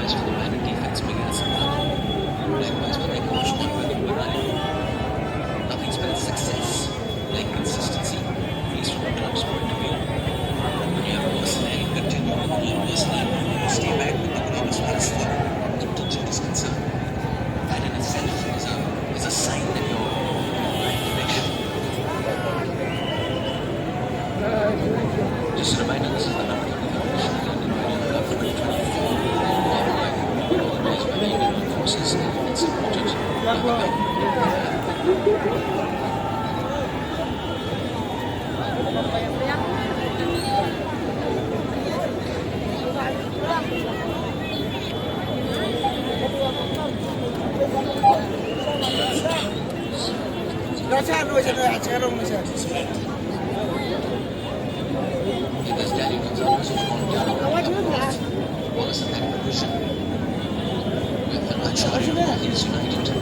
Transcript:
That's when the minor defects began to happen. Likewise, when they coach one with nothing's been a success like consistency, at least from a club's point of view. When you have personnel, continue with all personnel, stay back with the club as far as contingent is concerned. That in itself is a sign that you're right direction. Just a reminder, this is the number 35 London Cup 2024. Organized by the Indian Armed Forces and supported by the government. Because Danny Gonzalez was gone down on us in that position with the Acharya of Leeds United.